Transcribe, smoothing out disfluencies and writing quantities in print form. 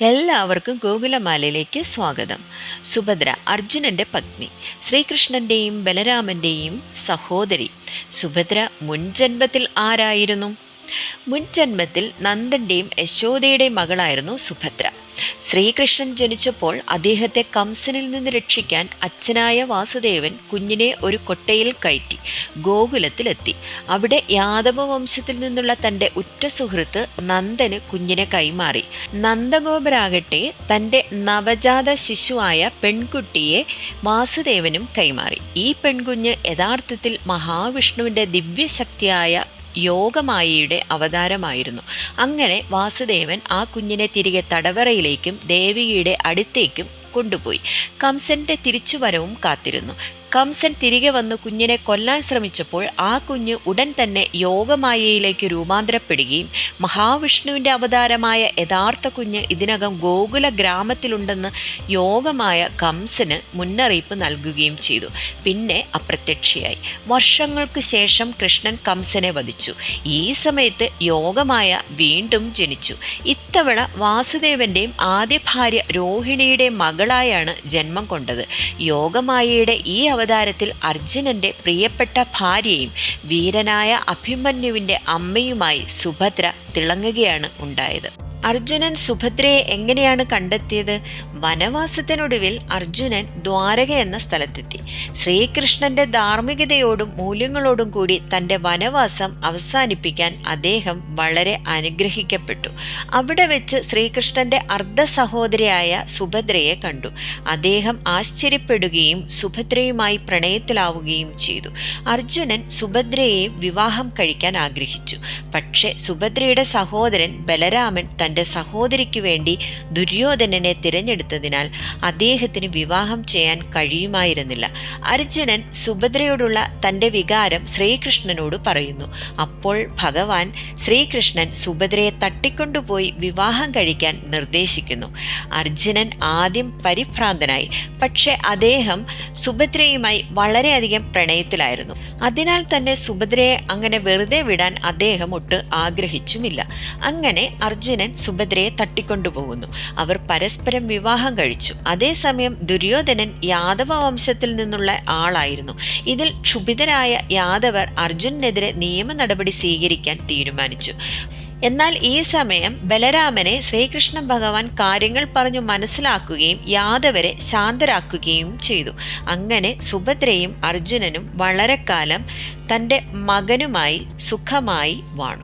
എല്ലാവർക്കും ഗോകുലമാലയിലേക്ക് സ്വാഗതം. സുഭദ്ര അർജുനന്റെ പത്നി, ശ്രീകൃഷ്ണന്റെയും ബലരാമന്റെയും സഹോദരി. സുഭദ്ര മുൻജന്മത്തിൽ ആരായിരുന്നു? മുൻജന്മത്തിൽ നന്ദന്റെയും യശോദയുടെയും മകളായിരുന്നു സുഭദ്ര. ശ്രീകൃഷ്ണൻ ജനിച്ചപ്പോൾ അദ്ദേഹത്തെ കംസനിൽ നിന്ന് രക്ഷിക്കാൻ അച്ഛനായ വാസുദേവൻ കുഞ്ഞിനെ ഒരു കൊട്ടയിൽ കയറ്റി ഗോകുലത്തിലെത്തി. അവിടെ യാദവ വംശത്തിൽ നിന്നുള്ള തൻ്റെ ഉറ്റ സുഹൃത്ത് നന്ദന് കുഞ്ഞിനെ കൈമാറി. നന്ദഗോപരാകട്ടെ തൻ്റെ നവജാത ശിശുവായ പെൺകുട്ടിയെ വാസുദേവനും കൈമാറി. ഈ പെൺകുഞ്ഞ് യഥാർത്ഥത്തിൽ മഹാവിഷ്ണുവിൻ്റെ ദിവ്യശക്തിയായ യോഗമായയുടെ അവതാരമായിരുന്നു. അങ്ങനെ വാസുദേവൻ ആ കുഞ്ഞിനെ തിരികെ തടവറയിലേക്കും ദേവിയുടെ അടുത്തേക്കും കൊണ്ടുപോയി. കംസന്റെ തിരിച്ചുവരവും കാത്തിരുന്നു. കംസൻ തിരികെ വന്ന് കുഞ്ഞിനെ കൊല്ലാൻ ശ്രമിച്ചപ്പോൾ ആ കുഞ്ഞ് ഉടൻ തന്നെ യോഗമായയിലേക്ക് രൂപാന്തരപ്പെടുകയും മഹാവിഷ്ണുവിൻ്റെ അവതാരമായ യഥാർത്ഥ കുഞ്ഞ് ഇതിനകം ഗോകുല ഗ്രാമത്തിലുണ്ടെന്ന് യോഗമായ കംസന് മുന്നറിയിപ്പ് നൽകുകയും ചെയ്തു. പിന്നെ അപ്രത്യക്ഷയായി. വർഷങ്ങൾക്ക് ശേഷം കൃഷ്ണൻ കംസനെ വധിച്ചു. ഈ സമയത്ത് യോഗമായ വീണ്ടും ജനിച്ചു. ഇത്തവണ വാസുദേവന്റെയും ആദ്യ ഭാര്യ രോഹിണിയുടെ മകളായാണ് ജന്മം കൊണ്ടത്. യോഗമായയുടെ ഈ അവതാരത്തിൽ അർജുനന്റെ പ്രിയപ്പെട്ട ഭാര്യയും വീരനായ അഭിമന്യുവിന്റെ അമ്മയുമായി സുഭദ്ര തിളങ്ങുകയാണ് ഉണ്ടായത്. അർജുനൻ സുഭദ്രയെ എങ്ങനെയാണ് കണ്ടെത്തിയത്? വനവാസത്തിനൊടുവിൽ അർജുനൻ ദ്വാരക എന്ന സ്ഥലത്തെത്തി. ശ്രീകൃഷ്ണന്റെ ധാർമ്മികതയോടും മൂല്യങ്ങളോടും കൂടി തൻ്റെ വനവാസം അവസാനിപ്പിക്കാൻ അദ്ദേഹം വളരെ അനുഗ്രഹിക്കപ്പെട്ടു. അവിടെ വെച്ച് ശ്രീകൃഷ്ണന്റെ അർദ്ധ സഹോദരിയായ സുഭദ്രയെ കണ്ടു. അദ്ദേഹം ആശ്ചര്യപ്പെടുകയും സുഭദ്രയുമായി പ്രണയത്തിലാവുകയും ചെയ്തു. അർജുനൻ സുഭദ്രയെ വിവാഹം കഴിക്കാൻ ആഗ്രഹിച്ചു. പക്ഷേ സുഭദ്രയുടെ സഹോദരൻ ബലരാമൻ തൻ്റെ സഹോദരിക്ക് വേണ്ടി ദുര്യോധനനെ തിരഞ്ഞെടുത്തതിനാൽ അദ്ദേഹത്തിന് വിവാഹം ചെയ്യാൻ കഴിയുമായിരുന്നില്ല. അർജുനൻ സുഭദ്രയോടുള്ള തൻ്റെ വികാരം ശ്രീകൃഷ്ണനോട് പറയുന്നു. അപ്പോൾ ഭഗവാൻ ശ്രീകൃഷ്ണൻ സുഭദ്രയെ തട്ടിക്കൊണ്ടുപോയി വിവാഹം കഴിക്കാൻ നിർദ്ദേശിക്കുന്നു. അർജുനൻ ആദ്യം പരിഭ്രാന്തനായി. പക്ഷെ അദ്ദേഹം സുഭദ്രയുമായി വളരെയധികം പ്രണയത്തിലായിരുന്നു. അതിനാൽ തന്നെ സുഭദ്രയെ അങ്ങനെ വെറുതെ വിടാൻ അദ്ദേഹം ഒട്ട് ആഗ്രഹിച്ചുമില്ല. അങ്ങനെ അർജുനൻ സുഭദ്രയെ തട്ടിക്കൊണ്ടുപോകുന്നു. അവർ പരസ്പരം വിവാഹം കഴിച്ചു. അതേസമയം ദുര്യോധനൻ യാദവ വംശത്തിൽ നിന്നുള്ള ആളായിരുന്നു. ഇതിൽ ക്ഷുഭിതരായ യാദവർ അർജുനെതിരെ നിയമ നടപടി സ്വീകരിക്കാൻ തീരുമാനിച്ചു. എന്നാൽ ഈ സമയം ബലരാമനെ ശ്രീകൃഷ്ണ ഭഗവാൻ കാര്യങ്ങൾ പറഞ്ഞു മനസ്സിലാക്കുകയും യാദവരെ ശാന്തരാക്കുകയും ചെയ്തു. അങ്ങനെ സുഭദ്രയും അർജുനനും വളരെ കാലം തൻ്റെ മകനുമായി സുഖമായി വാണു.